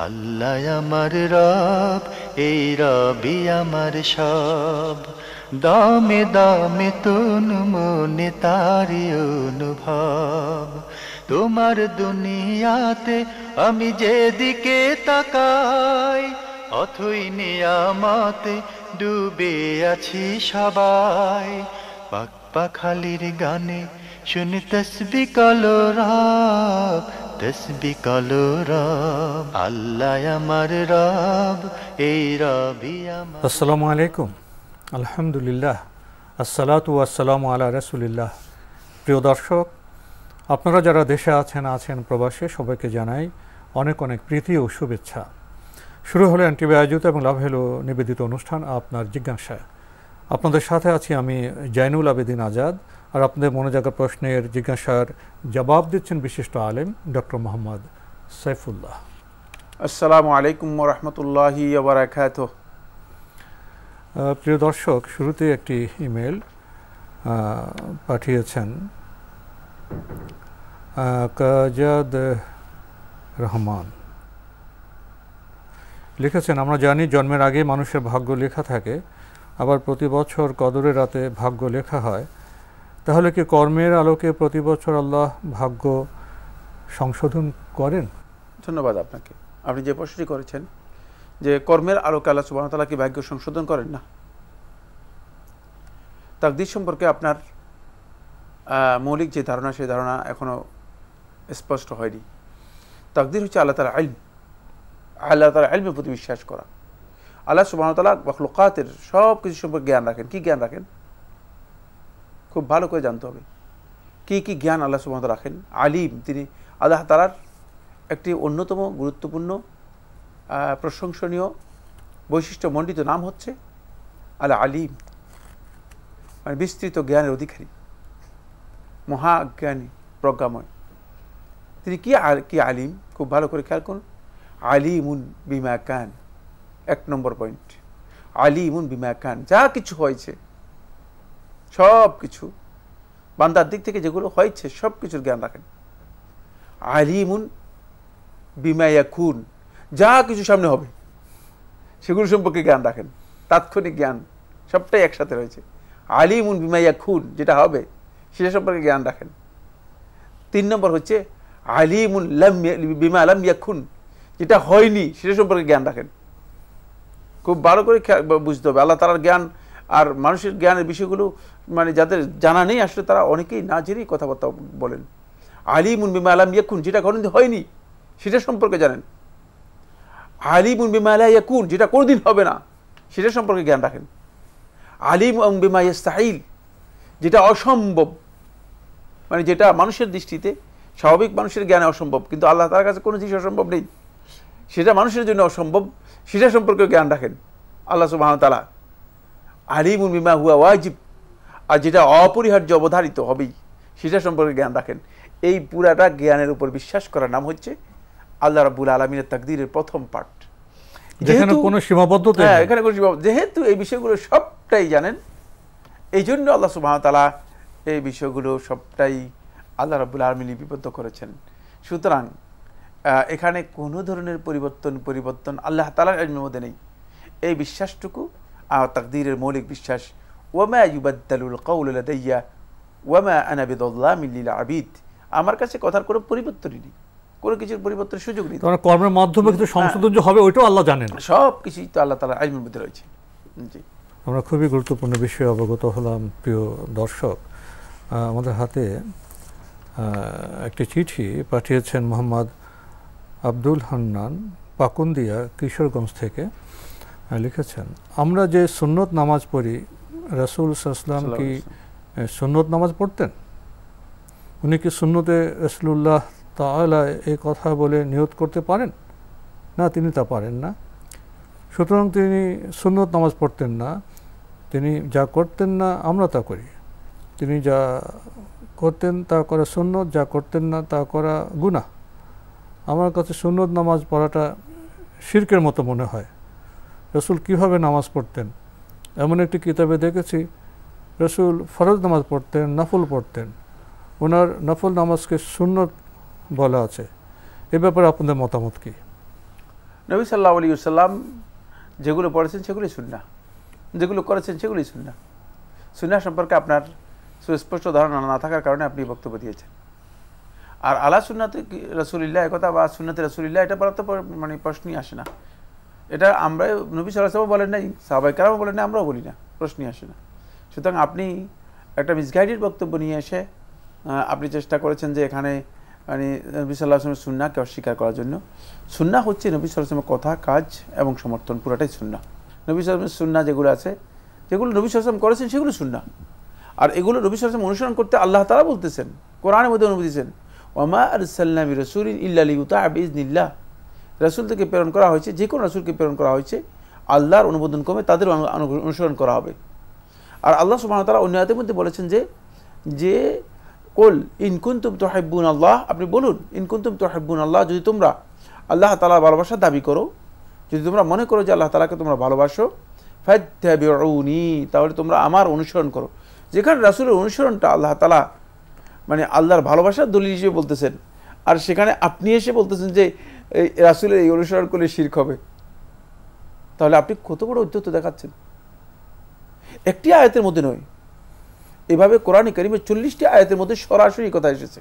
আল্লাহ আমার রব, এই রবি আমার সব, দামে দামে তন মনে তারি অনুভব। তোমার দুনিয়াতে আমি যেদিকে তাকাই, অথই নিয়ামতে ডুবে আছি সবাই। পাক পাখালির গানে শুনি তসবিহ কালো রব, তসবিহ কালো রব। আল্লাহ আমার রব, এই রবি আমার। আসসালামু আলাইকুম, আলহামদুলিল্লাহ, আসসালাতু ওয়াসসালামু আলা রাসূলিল্লাহ। প্রিয় দর্শক, আপনারা যারা দেশে আছেন প্রবাসে, সবাইকে জানাই অনেক অনেক প্রীতি ও শুভেচ্ছা। শুরু হলো এনটিভি আয়োজিত এবং লাভ হলো নিবেদিত অনুষ্ঠান আপনার জিজ্ঞাসা। আপনাদের সাথে আছি আমি জাইনুল আবেদিন আজাদ, আর আপনাদের মনে জাগা প্রশ্নের জিজ্ঞাসার জবাব দিচ্ছেন বিশিষ্ট আলেম ডক্টর মোহাম্মদ সাইফুল্লাহ। আসসালামু আলাইকুম ওয়া রাহমাতুল্লাহি ওয়া বারাকাতুহু। প্রিয় দর্শক, শুরুতে একটি ইমেল পাঠিয়েছেন কাজাদ রহমান। লিখেছেন, আমরা জানি জন্মের আগে মানুষের ভাগ্য লেখা থাকে, আবার প্রতি বছর কদরের রাতে ভাগ্য লেখা হয়। তাহলে কি কর্মের আলোকে প্রতি বছর আল্লাহ ভাগ্য সংশোধন করেন? ধন্যবাদ আপনাকে। আপনি যে প্রশ্নটি করেছেন যে কর্মের আলোকে আল্লাহ সুবহানাহু ওয়া তাআলা কি ভাগ্য সংশোধন করেন না, তাকদীর সম্পর্কে আপনার মৌলিক যে ধারণা, সেই ধারণা এখনও স্পষ্ট হয়নি। তাকদীর হচ্ছে আল্লাহ তাআলার ইলম, আল্লাহ তাআলার ইলমের প্রতি বিশ্বাস করা। আল্লাহ সুবহানাহু ওয়া তাআলা মাখলুকাতের সব কিছু সম্পর্কে জ্ঞান রাখেন। কি জ্ঞান রাখেন? খুব ভালো করে জানতে হবে কি কি জ্ঞান আল্লাহ সুবহানাহু ওয়া তাআলা রাখেন। আলিম, তিনি আল্লাহ তাআলার একটি অন্যতম গুরুত্বপূর্ণ প্রশংসনীয় বৈশিষ্ট্যমণ্ডিত নাম হচ্ছে আল আলিম, মানে বিস্তৃত জ্ঞানের অধিকারী, মহাজ্ঞানী, প্রজ্ঞাময়। তিনি কি আলিম, খুব ভালো করে খেয়াল করুন। আলিমুন বিমা কান, এক নম্বর পয়েন্ট। আলিমুন বিমা কান, যা কিছু হয়েছে, সব কিছু বান্দার দিক থেকে যেগুলো হয়েছে সব কিছুর জ্ঞান রাখেন। আলিমুন বিমা ইয়াকুন, যা কিছু সামনে হবে সেগুলো সম্পর্কে জ্ঞান রাখেন। তাৎক্ষণিক জ্ঞান সবটাই একসাথে রয়েছে। আলিমুন বিমা ইয়াকুন, যেটা হবে সেটা সম্পর্কে জ্ঞান রাখেন। 3 নম্বর হচ্ছে আলিমুন বিমা লাম ইয়াকুন, যেটা হয়নি সেটা সম্পর্কে জ্ঞান রাখেন। খুব ভালো করে বুঝতে হবে আল্লাহ তাআলার জ্ঞান আর মানুষের জ্ঞানের বিষয়গুলো, মানে যাদের জানা নেই আসলে তারা অনেকেই না জেনেই কথাবার্তা বলেন। আলিমুন বিমা লাম ইয়াকুন, যেটা কোনোদিন হয়নি সেটা সম্পর্কে জানেন। আলিমুন বিমা লা ইয়াকুন, যেটা কোনোদিন হবে না সেটা সম্পর্কে জ্ঞান রাখেন। আলিমুন বিমা ইস্তাহিল, যেটা অসম্ভব, মানে যেটা মানুষের দৃষ্টিতে স্বাভাবিক মানুষের জ্ঞানে অসম্ভব, কিন্তু আল্লাহ তাআলার কাছে কোনো জিনিস অসম্ভব নেই, সেটা মানুষের জন্য অসম্ভব, সেটা সম্পর্কে জ্ঞান রাখেন আল্লাহ সুবহানাহু ওয়া তাআলা। আলিমুন বিমা হুয়া ওয়াজিব, আর যেটা অপরিহার্য, অবধারিত হবেই, সেটা সম্পর্কে জ্ঞান রাখেন। এই পুরাটা জ্ঞানের উপর বিশ্বাস করার নাম হচ্ছে আল্লাহ রাব্বুল আলামিনের তাকদীরের প্রথম পার্ট। যেখানে কোনো সীমাবদ্ধতা নেই, এখানে কোনো সীমাবদ্ধতা, যেহেতু এই বিষয়গুলো সবটাই জানেন, এই জন্য আল্লাহ সুবহানাহু ওয়া তাআলা এই বিষয়গুলো সবটাই আল্লাহ রাব্বুল আলামিন লিপিবদ্ধ করেছেন। সুতরাং এখানে কোনো ধরনের পরিবর্তন আল্লাহ তাআলার ইলমের মধ্যে নেই। এই বিশ্বাসটুকু তাকদীরের মৌলিক বিশ্বাস। ওয়ামা ইউবাদদালুল কাউলু লাদাইয়া ওয়ামা আনা বিযাল্লামিল লিল আবিদ, আমার কাছে কথার কোনো পরিবর্তনই নেই, কোনো কিছুর পরিবর্তনের সুযোগ নেই। তোমার কর্মের মাধ্যমে কিছু সংশোধন যে হবে ওইটাও আল্লাহ জানেন। সব কিছুই তো আল্লাহ তাআলার ইলমের মধ্যে রয়েছে। জি, আমরা খুবই গুরুত্বপূর্ণ বিষয়ে অবগত হলাম। প্রিয় দর্শক, আমাদের হাতে একটি চিঠি পাঠিয়েছেন মোহাম্মদ আব্দুল হান্নান, পাকুন্দিয়া, কিশোরগঞ্জ থেকে। লিখেছেন, আমরা যে সুন্নত নামাজ পড়ি, রাসূল সাল্লাল্লাহু আলাইহি ওয়াসাল্লাম কি সুন্নত নামাজ পড়তেন? উনি কি সুন্নতে রাসূলুল্লাহ তাআলা এই কথা বলে নিয়ত করতে পারেন? না, তিনি তা পারেন না। সুতরাং তিনি সুন্নত নামাজ পড়তেন না। তিনি যা করতেন না আমরা তা করি। তিনি যা করতেন তা করা সুন্নত, যা করতেন না তা করা গুনাহ। আমার কাছে সুন্নত নামাজ পড়াটা শিরকের মতো মনে হয়। রাসূল কীভাবে নামাজ পড়তেন? এমন একটি কিতাবে দেখেছি রাসূল ফরজ নামাজ পড়তেন, নফল পড়তেন। ওনার নফল নামাজকে সুন্নত বলা আছে। এ ব্যাপারে আপনাদের মতামত কি? নবী সাল্লাল্লাহু আলাইহি ওয়াসাল্লাম যেগুলো পড়েছেন সেগুলোই সুন্নাহ, যেগুলো করেছেন সেগুলোই সুন্নাহ। সুন্নাহ সম্পর্কে আপনার সুস্পষ্ট ধারণা না থাকার কারণে আপনি বক্তব্য দিয়েছেন। আর আলা সুন্নাতে রাসূলিল্লাহ একথা বা সুন্নাতে রাসূলিল্লাহ এটা বলার তো মানে প্রশ্নই আসে না। এটা আমরা নবী সাল্লাল্লাহু আলাইহি ওয়াসাল্লাম বলেন নাই, সাহাবায়ে কেরাম বলেন নাই, আমরাও বলি না, প্রশ্নই আসে না। সুতরাং আপনি একটা মিসগাইডেড বক্তব্য নিয়ে এসে আপনি চেষ্টা করেছেন যে এখানে মানে নবী সাল্লাল্লাহু আলাইহি ওয়াসাল্লামের সুন্নাহকে অস্বীকার করার জন্য। সুন্নাহ হচ্ছে নবী সাল্লাল্লাহু আলাইহি ওয়াসাল্লামের কথা, কাজ এবং সমর্থন, পুরাটাই সুন্নাহ। নবী সাল্লাল্লাহু আলাইহি ওয়াসাল্লামের সুন্নাহ যেগুলো আছে, যেগুলো নবী সাল্লাল্লাহু আলাইহি ওয়াসাল্লাম করেছেন সেগুলো সুন্নাহ। আর এগুলো নবী সাল্লাল্লাহু আলাইহি ওয়াসাল্লাম অনুসরণ করতে আল্লাহ তাআলা বলতেছেন, কোরআনের মধ্যে অনুমতি দিয়েছেন, ওয়ামা আরসালনা মির রাসূলিন ইল্লা লিইউতাআ বিইজনিল্লাহ। রাসূল থেকে প্রেরণ করা হয়েছে, যে কোনো রাসূলকে প্রেরণ করা হয়েছে আল্লাহর অনুমোদন ক্রমে তাদের অনুসরণ করা হবে। আর আল্লাহ সুবহানাহু ওয়া তাআলা অন্য আয়াতের মধ্যে বলেছেন যে কুল ইন কুনতুম তুহিব্বুনাল্লাহ, আপনি বলুন ইন কুনতুম তুহিব্বুনাল্লাহ, যদি তোমরা আল্লাহ তাআলার ভালোবাসা দাবি করো, যদি তোমরা মনে করো যে আল্লাহ তাআলাকে তোমরা ভালোবাসো, ফাত্তাবিউনি, তাহলে তোমরা আমার অনুসরণ করো। যেখানে রাসূলের অনুসরণটা আল্লাহ তাআলা মানে আল্লাহর ভালোবাসার দলিল হিসেবে বলতেছেন, আর সেখানে আপনি এসে বলতেছেন যে এই রাসূলের এই অনুসরণ করলে শিরক হবে, তাহলে আপনি কত বড় ঔদ্ধত্য দেখাচ্ছেন। একটি আয়াতের মধ্যে নয়, এভাবে কোরআন কারীমের 40টি আয়াতের মধ্যে সরাসরি কথা এসেছে।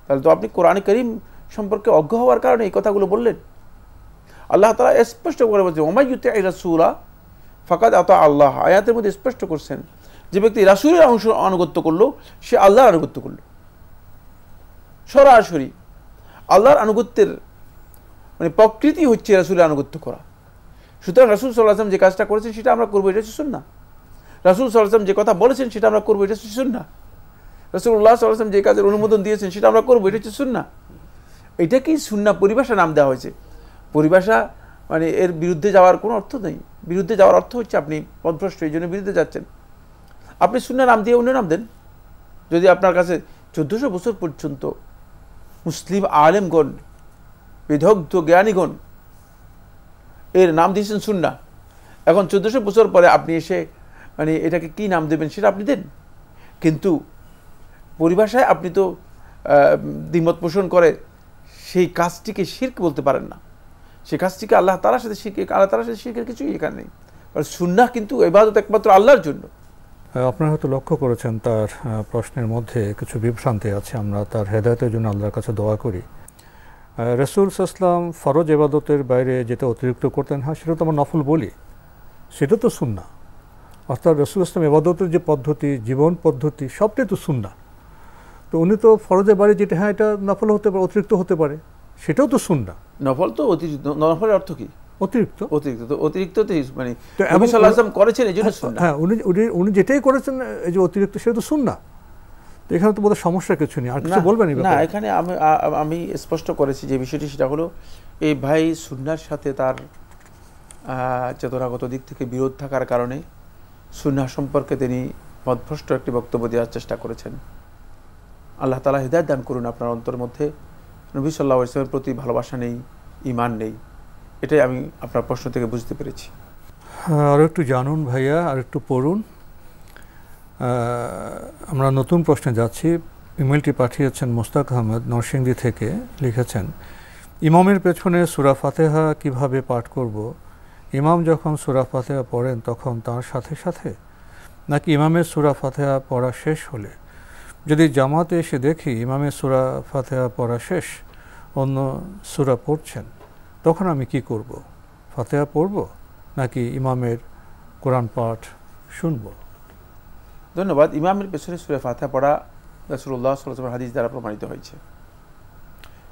তাহলে তো আপনি কোরআন কারীম সম্পর্কে অজ্ঞ হওয়ার কারণে এই কথাগুলো বললেন। আল্লাহ তাআলা স্পষ্ট করে বলছেন ওয়া মাইয়ুতি'ir রাসূলা ফাকাদ আতা আল্লাহ, আয়াতের মধ্যে স্পষ্ট করছেন যে ব্যক্তি রাসূলের আনুগত্য করলো সে আল্লাহর আনুগত্য করলো। সরাসরি আল্লাহর আনুগত্যের মানে প্রকৃতি হচ্ছে রাসূলের আনুগত্য করা। সুতরাং রাসূল সাল্লাল্লাহু আলাইহি ওয়াসাল্লাম যে কাজটা করেছেন সেটা আমরা করবো, এটা হচ্ছে সুন্নাহ। রাসূল সাল্লাল্লাহু আলাইহি ওয়াসাল্লাম যে কথা বলেছেন সেটা আমরা করবো, এটা হচ্ছে সুন্নাহ। রাসূলুল্লাহ সাল্লাল্লাহু আলাইহি ওয়াসাল্লাম যে কাজের অনুমোদন দিয়েছেন সেটা আমরা করবো, এটা হচ্ছে সুন্নাহ। এটাকেই সুন্নাহ পরিভাষা নাম দেওয়া হয়েছে। পরিভাষা মানে এর বিরুদ্ধে যাওয়ার কোনো অর্থ নেই। বিরুদ্ধে যাওয়ার অর্থ হচ্ছে আপনি পথভ্রষ্ট, এই জন্য বিরুদ্ধে যাচ্ছেন। আপনি সুন্নাহ নাম দিয়ে অন্য নাম দেন। যদি আপনার কাছে 1400 বছর পর্যন্ত মুসলিম আলেমগণ, বিদগ্ধ জ্ঞানীগণ এর নাম দিয়েছেন সুন্নাহ, এখন 1400 বছর পরে আপনি এসে মানে এটাকে কি নাম দেবেন সেটা আপনি দেন। কিন্তু পরিভাষায় আপনি তো দ্বিমত পোষণ করে সেই কাজটিকে শিরক বলতে পারেন না। সেই কাজটিকে আল্লাহ তাআলার সাথে শিরক, আল্লাহ তাআলার সাথে শিরকের কিছুই এখানে নেই। কারণ সুন্নাহ কিন্তু ইবাদত একমাত্র আল্লাহর জন্য। আপনারা হয়তো লক্ষ্য করেছেন তার প্রশ্নের মধ্যে কিছু বিভ্রান্তি আছে। আমরা তার হেদায়েতের জন্য আল্লাহর কাছে দোয়া করি। রাসূল সাল্লাল্লাহু আলাইহি ওয়াসাল্লাম ফরজ ইবাদতের বাইরে যেটা অতিরিক্ত করতেন, হ্যাঁ সেটা তো আমরা নফল বলি, সেটা তো সুন্নাহ। অর্থাৎ রাসূল সাল্লাল্লাহু আলাইহি ওয়াসাল্লাম ইবাদতের যে পদ্ধতি, জীবন পদ্ধতি, সবটাই তো সুন্নাহ। তো উনি তো ফরজের বাইরে যেটা, হ্যাঁ এটা নফল হতে পারে, অতিরিক্ত হতে পারে, সেটাও তো সুন্নাহ। নফল তো অতিরিক্ত, নফলের অর্থ কি? অতিরিক্ত। অতিরিক্ত তো অতিরিক্ত তো মানে নবী সাল্লাল্লাহু আলাইহি ওয়াসাল্লাম করেছেন এই জন্য সুন্নাহ। হ্যাঁ, উনি যেটাই করেছেন এই যে অতিরিক্ত, সেটা তো সুন্নাহ। তো এখানে তো বোধহয় সমস্যা কিছু নেই। আর কিছু বলবেন? না, এখানে আমি স্পষ্ট করেছি যে বিষয়টি, সেটা হলো এই ভাই সুন্নাহর সাথে তার চেতনাগত দিক থেকে বিরোধ থাকার কারণে সুন্নাহ সম্পর্কে তিনি পথভ্রষ্ট একটি বক্তব্য দেওয়ার চেষ্টা করেছেন। আল্লাহ তাআলা হিদায়াত দান করুন। আপনার অন্তরের মধ্যে নবী সাল্লাল্লাহু আলাইহি ওয়াসাল্লামের প্রতি ভালোবাসা নেই, ঈমান নেই, এটাই আমি আপনার প্রশ্ন থেকে বুঝতে পেরেছি। আর একটু জানুন ভাইয়া, আর একটু পড়ুন। আমরা নতুন প্রশ্নে যাচ্ছি। ইমেলটি পাঠিয়েছেন মুস্তাক আহমেদ নরসিংদী থেকে। লিখেছেন, ইমামের পেছনে সূরা ফাতিহা কিভাবে পাঠ করব? ইমাম যখন সূরা ফাতিহা পড়েন তখন তার সাথে সাথে, নাকি ইমামের সূরা ফাতিহা পড়া শেষ হলে? যদি জামাতে এসে দেখি ইমামের সূরা ফাতিহা পড়া শেষ, অন্য সূরা পড়ছেন, তখন আমি কি করব? ফাতিহা পড়ব নাকি ইমামের কোরআন পাঠ শুনব? ধন্যবাদ। ইমামের পেছনে সূরা ফাতিহা পড়া রাসূলুল্লাহ সাল্লাল্লাহু আলাইহি ওয়াসাল্লাম হাদিস দ্বারা প্রমাণিত হয়েছে।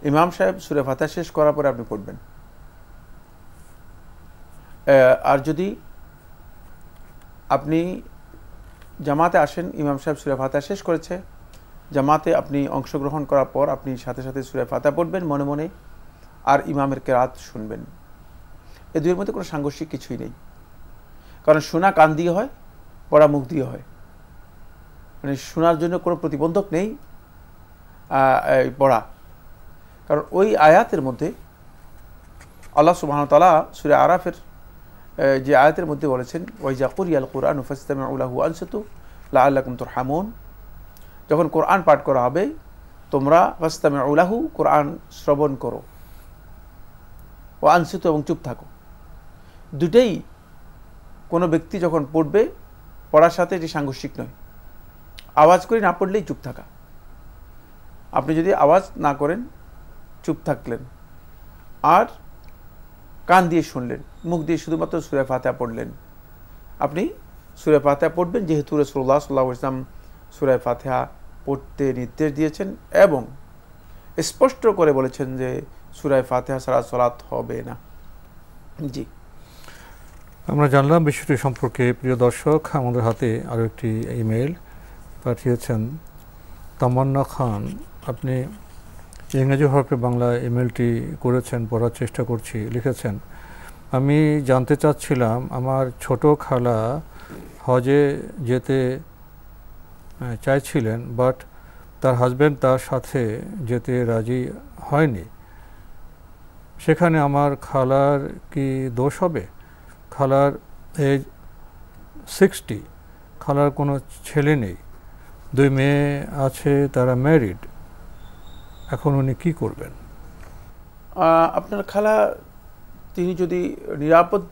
ইমাম সাহেব সূরা ফাতিহা শেষ করার পরে আপনি পড়বেন। আর যদি আপনি জামাতে আসেন, ইমাম সাহেব সূরা ফাতিহা শেষ করেছে, জামাতে আপনি অংশগ্রহণ করার পর আপনি সাথে সাথে সূরা ফাতিহা পড়বেন মনে মনে, আর ইমামের কেরাত শুনবেন। এই দুইয়ের মধ্যে কোনো সাংঘর্ষিক কিছুই নেই। কারণ শোনা কান দিয়ে হয়, পড়া মুখ দিয়ে হয়। মানে শোনার জন্য কোনো প্রতিবন্ধক নেই পড়া। কারণ ওই আয়াতের মধ্যে আল্লাহ সুবহানাহু ওয়া তাআলা সূরা আরাফের যে আয়াতের মধ্যে বলেছেন, ওয়াইজা কুরিয়াল কুরআনু ফাসতামিউ লাহু ওয়ানসিতু লাআল্লাকুম তুরহামুন, যখন কোরআন পাঠ করা হবে তোমরা ফাসতামিউ লাহু, কোরআন শ্রবণ করো। ও আনসিত এবং চুপ থাকো, দুটেই কোনো ব্যক্তি যখন পড়বে পড়ার সাথে এটি সাংঘর্ষিক নয়। আওয়াজ করে না পড়লেই চুপ থাকা। আপনি যদি আওয়াজ না করেন, চুপ থাকলেন আর কান দিয়ে শুনলেন, মুখ দিয়ে শুধুমাত্র সূরা ফাতিহা পড়লেন, আপনি সূরা ফাতিহা পড়বেন, যেহেতু রাসূলুল্লাহ সাল্লাল্লাহু আলাইহি ওয়াসাল্লাম সূরা ফাতিহা পড়তে নির্দেশ দিয়েছেন এবং স্পষ্ট করে বলেছেন যে সূরা ফাতিহা ছাড়া সালাত হবে না। জি, আমরা জানলাম বিষয়টি সম্পর্কে। প্রিয় দর্শক, আমাদের হাতে আরও একটি ইমেল পাঠিয়েছেন তামান্না খান। আপনি ইংরেজি হরফে বাংলা ইমেলটি করেছেন, পড়ার চেষ্টা করছি। লিখেছেন, আমি জানতে চাচ্ছিলাম আমার ছোট খালা হজে যেতে চাইছিলেন, বাট তার হাজব্যান্ড তার সাথে যেতে রাজি হয়নি। সেখানে আমার খালার কি দোষ হবে? খালার এজ 60, খালার কোনো ছেলে নেই, 2 মেয়ে আছে, তারা ম্যারিড। এখন উনি কি করবেন? আপনার খালা তিনি যদি নিরাপদ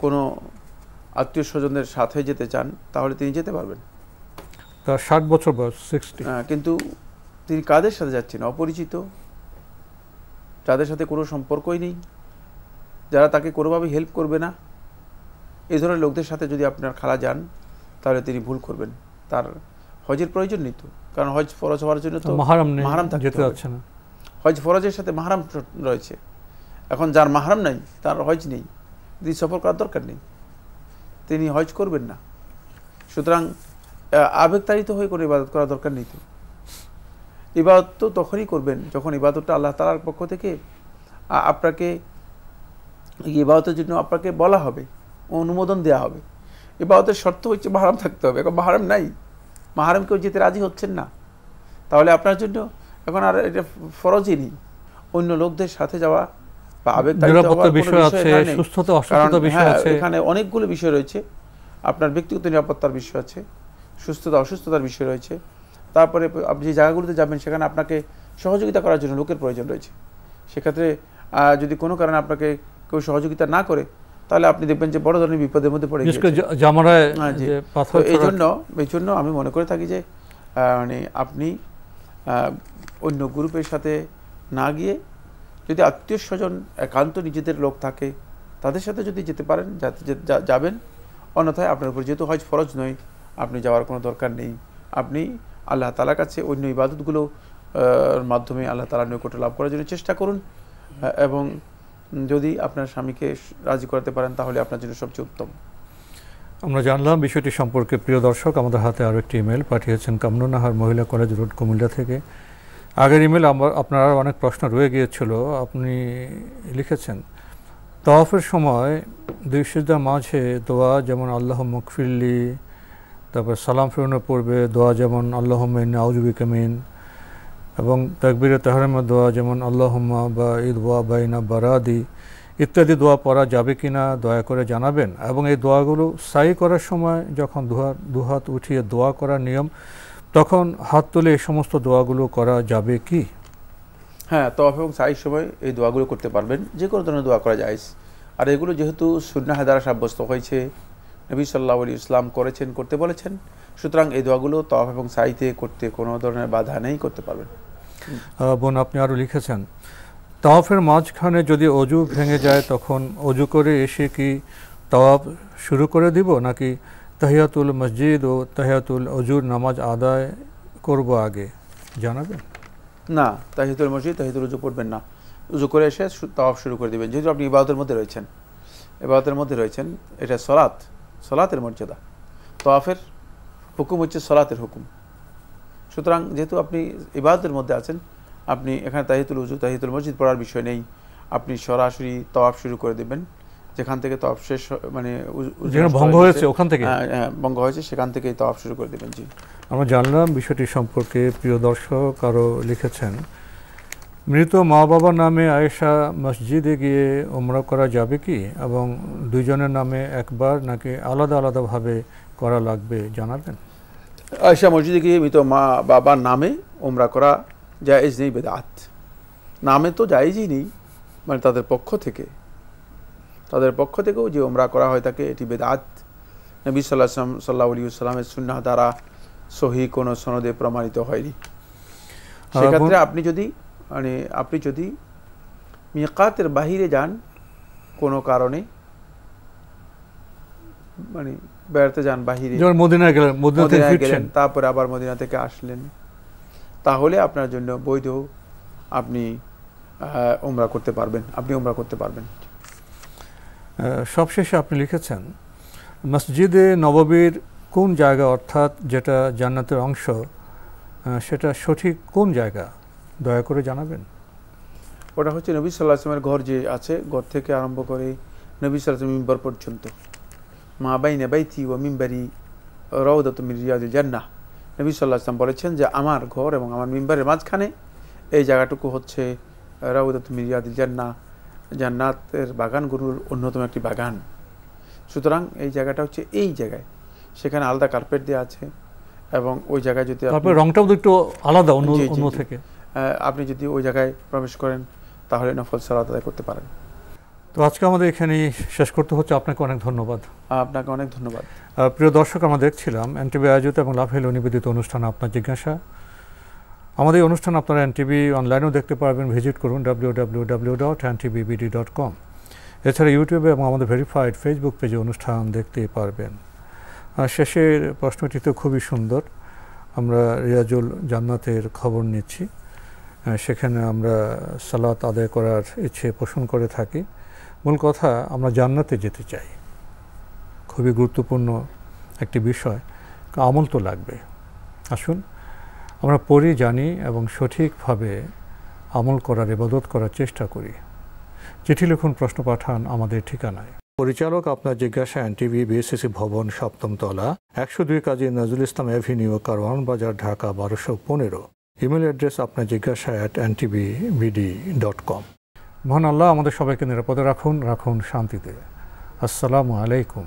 কোনো আত্মীয় স্বজনদের সাথে যেতে চান তাহলে তিনি যেতে পারবেন। তার 60 বছর বয়স, 60। কিন্তু তিনি কাদের সাথে যাচ্ছেন? অপরিচিত, যাদের সাথে কোনো সম্পর্কই নেই, যারা তাকে কোনোভাবে হেল্প করবে না, এই ধরনের লোকদের সাথে যদি আপনার খালা যান তাহলে তিনি ভুল করবেন। তার হজের প্রয়োজন নেই তো, কারণ হজ ফরজ হওয়ার জন্য তো মাহরাম যেতে যাচ্ছে না। হজ ফরজের সাথে মাহরাম রয়েছে। এখন যার মাহরাম নাই তার হজ নেই, তিনি সফর করার দরকার নেই, তিনি হজ করবেন না। সুতরাং আবেগতাড়িত হয়ে কোনো ইবাদত করার দরকার নেই। তো ইবাদত তো তখনই করবেন যখন ইবাদতটা আল্লাহ তাআলার পক্ষ থেকে আপনাকে ইবাদতের জন্য আপনাকে বলা হবে, অনুমোদন দেওয়া হবে। ইবাদতের শর্ত হচ্ছে মাহরাম থাকতে হবে। এখন মাহরাম নাই, মাহরাম কেউ যেতে রাজি হচ্ছেন না, তাহলে আপনার জন্য এখন আর এটা ফরজই নেই। অন্য লোকদের সাথে যাওয়া বা নিরাপত্তার বিষয় আছে, সুস্থতা অসুস্থতার বিষয় আছে, এখানে অনেকগুলো বিষয় রয়েছে। আপনার ব্যক্তিগত নিরাপত্তার বিষয় আছে, সুস্থতা অসুস্থতার বিষয় রয়েছে। তারপরে আপনি যে জায়গাগুলোতে যাবেন সেখানে আপনাকে সহযোগিতা করার জন্য লোকের প্রয়োজন রয়েছে। সেক্ষেত্রে যদি কোনো কারণে আপনাকে কেউ সহযোগিতা না করে তাহলে আপনি দেখবেন যে বড় ধরনের বিপদের মধ্যে পড়ে গেছেন। এই জন্য আমি মনে করে থাকি যে মানে আপনি অন্য গ্রুপের সাথে না গিয়ে যদি আত্মীয় স্বজন একান্ত নিজেদের লোক থাকে তাদের সাথে যদি যেতে পারেন যাবেন, অন্যথায় আপনার উপর যেহেতু হজ ফরজ নয় আপনি যাওয়ার কোনো দরকার নেই। আপনি আল্লাহ তাআলার কাছে অন্য ইবাদতগুলো মাধ্যমে আল্লাহ তাআলার নৈকট্য লাভ করার জন্য চেষ্টা করুন এবং যদি আপনার স্বামীকে রাজি করাতে পারেন তাহলে আপনার জন্য সবচেয়ে উত্তম। আমরা জানলাম বিষয়টি সম্পর্কে। প্রিয় দর্শক, আমাদের হাতে আরও একটি ইমেল পাঠিয়েছেন কামরুন্নাহার মহিলা কলেজ রোড, কুমিল্লা থেকে। আগের ইমেল আপনার অনেক প্রশ্ন রয়ে গিয়েছিল। আপনি লিখেছেন, তাওয়াফের সময় 2 সিজদার মাঝে দোয়া যেমন আল্লাহ মুগফিরলি, তারপর সালাম ফিরানোর পূর্বে দোয়া যেমন আল্লাহুম্মা ইন্নী আউযু বিকা মিন, এবং তাকবীরে তাহরিমের দোয়া যেমন আল্লাহুম্মা বাঈদ ওয়া বাইনা বারাদি ইত্যাদি দোয়া পড়া যাবে কিনা দয়া করে জানাবেন। এবং এই দোয়াগুলো সাই করার সময় যখন দুহাত উঠিয়ে দোয়া করার নিয়ম, তখন হাত তুলে এই সমস্ত দোয়াগুলো করা যাবে কি? হ্যাঁ, তাওয়াফ এবং সাইর সময় এই দোয়াগুলো করতে পারবেন, যে কোনো ধরনের দোয়া করা যায়। আর এগুলো যেহেতু সুন্নাহ দ্বারা সাব্যস্ত হয়েছে, নবী সাল্লাল্লাহু আলাইহি ওয়াসাল্লাম করেছেন, করতে বলেছেন, সুতরাং এই দোয়াগুলো তাওয়াফ এবং সাইতে করতে কোনো ধরনের বাধা নেই, করতে পারবেন। বোন, আপনি আরও লিখেছেন, তাওয়াফের মাঝখানে যদি অজু ভেঙে যায় তখন অজু করে এসে কি তাওয়াফ শুরু করে দিব, নাকি তাহিয়াতুল মসজিদ ও তাহিয়াতুল অজুর নামাজ আদায় করব আগে? জানাবেন। না, তাহিয়াতুল মসজিদ তাহিয়াতুল অজু পড়বেন না, অজু করে এসে তাওয়াফ শুরু করে দিবেন। যেহেতু আপনি ইবাদতের মধ্যে রয়েছেন, এটা সলাতের মর্যাদা, তাওয়াফের হুকুম হচ্ছে সলাতের হুকুম। সুতরাং যেহেতু আপনি ইবাদতের মধ্যে আছেন, আপনি এখানে তাহিয়াতুল অজু তাহিয়াতুল মসজিদ পড়ার বিষয় নেই, আপনি সরাসরি তাওয়াফ শুরু করে দেবেন। যেখান থেকে তাওয়াফ শেষ, মানে ভঙ্গ হয়েছে ওখান থেকে, ভঙ্গ হয়েছে সেখান থেকেই তাওয়াফ শুরু করে দেবেন। জি, আমরা জানলাম বিষয়টি সম্পর্কে। প্রিয় দর্শক আরও লিখেছেন, মৃত মা বাবার নামে আয়েশা মসজিদে গিয়ে উমরা করা যাবে কি, এবং দুইজনের নামে একবার নাকি আলাদা আলাদাভাবে করা লাগবে? জানাবেন। আয়েশা মসজিদে গিয়ে মৃত মা বাবার নামে উমরা করা জায়েজ নেই, বেদাত। নামে তো জায়েজই নেই, মানে তাদের পক্ষ থেকেও যে উমরা করা হয় থাকে এটি বেদাত, নবী সাল্লাল্লাহু আলাইহি ওয়াসাল্লামের সুন্নাহ দ্বারা সহি কোনো সনদে প্রমাণিত হয়নি। সেক্ষেত্রে আপনি যদি মিকাতের বাহিরে যান কোনো কারণে, মানে বেড়াতে যান বাহিরে, যেমন মদিনায় গেলেন, তারপরে আবার মদিনা থেকে আসলেন, তাহলে আপনার জন্য বৈধ, আপনি উমরা করতে পারবেন। সবশেষে আপনি লিখেছেন মসজিদে নববীর কোন জায়গা, অর্থাৎ যেটা জান্নাতের অংশ, সেটা সঠিক কোন জায়গা দয়া করে জানাবেন? ওটা হচ্ছে নবী সাল্লাল্লাহু আলাইহি ওয়াসাল্লামের ঘর যে আছে, ঘর থেকে আরম্ভ করে নবী সাল্লাল্লাহু আলাইহি ওয়াসাল্লাম মিম্বার পর্যন্ত, মা বাইনা বাইতি ওয়া মিম্বারি রাউদাতুম মিন রিয়াদিল জান্নাহ। নবী সাল্লাল্লাহু আলাইহি ওয়াসাল্লাম বলেছেন যে আমার ঘর এবং আমার মিম্বারের মাঝখানে এই জায়গাটুকু হচ্ছে রাউদাতুম মিন রিয়াদিল জান্নাহ, জান্নাতের বাগানগুলোর অন্যতম একটি বাগান। সুতরাং এই জায়গাটা হচ্ছে এই জায়গায়, সেখানে আলাদা কার্পেট দেওয়া আছে এবং ওই জায়গায় যদি রংটাও একটু আলাদা অন্য থেকে, আপনি যদি ওই জায়গায় প্রবেশ করেন তাহলে নফল সালাত আদায় করতে পারেন। তো আজকে আমাদের এখানেই শেষ করতে হচ্ছে। আপনাকে অনেক ধন্যবাদ। আপনাকে অনেক ধন্যবাদ। প্রিয় দর্শক, আমরা দেখছিলাম এনটিভি আয়োজিত এবং লাভেল নিবেদিত অনুষ্ঠান আপনার জিজ্ঞাসা। আমাদের এই অনুষ্ঠান আপনারা এনটিভি অনলাইনেও দেখতে পারবেন, ভিজিট করুন www.ntvbd.com। এছাড়া ইউটিউবে এবং আমাদের ভেরিফাইড ফেসবুক পেজে অনুষ্ঠান দেখতে পারবেন। শেষের প্রশ্নটি তো খুবই সুন্দর। আমরা রিয়াজুল জান্নাতের খবর নিচ্ছি, সেখানে আমরা সালাত আদায় করার ইচ্ছে পোষণ করে থাকি। মূল কথা, আমরা জান্নাতে যেতে চাই, খুবই গুরুত্বপূর্ণ একটি বিষয়। আমল তো লাগবে। আসুন আমরা পড়ি, জানি এবং সঠিকভাবে আমল করার, ইবাদত করার চেষ্টা করি। চিঠি লিখুন, প্রশ্ন পাঠান আমাদের ঠিকানায়। পরিচালক আপনার জিজ্ঞাসা, এনটিভি, বিএসসিসি ভবন, 7ম তলা, 102 কাজী নজরুল ইসলাম এভিনিউ, কারওয়ান বাজার, ঢাকা 1215। ইমেল অ্যাড্রেস আপনার জিজ্ঞাসা @ntvbd.com। মহান আল্লাহ আমাদের সবাইকে নিরাপদে রাখুন শান্তিতে। আসসালামু আলাইকুম।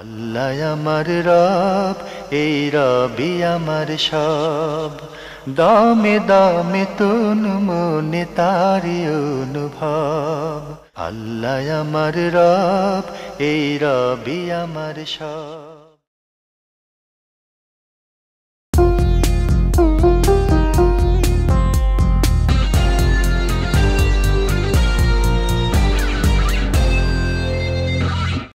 আল্লাহ আমার রব, এই রবি আমার সব, দামে দামে তুন মনে তারি অনুভব। আল্লাহ আমার রব, এই রবি আমার সব।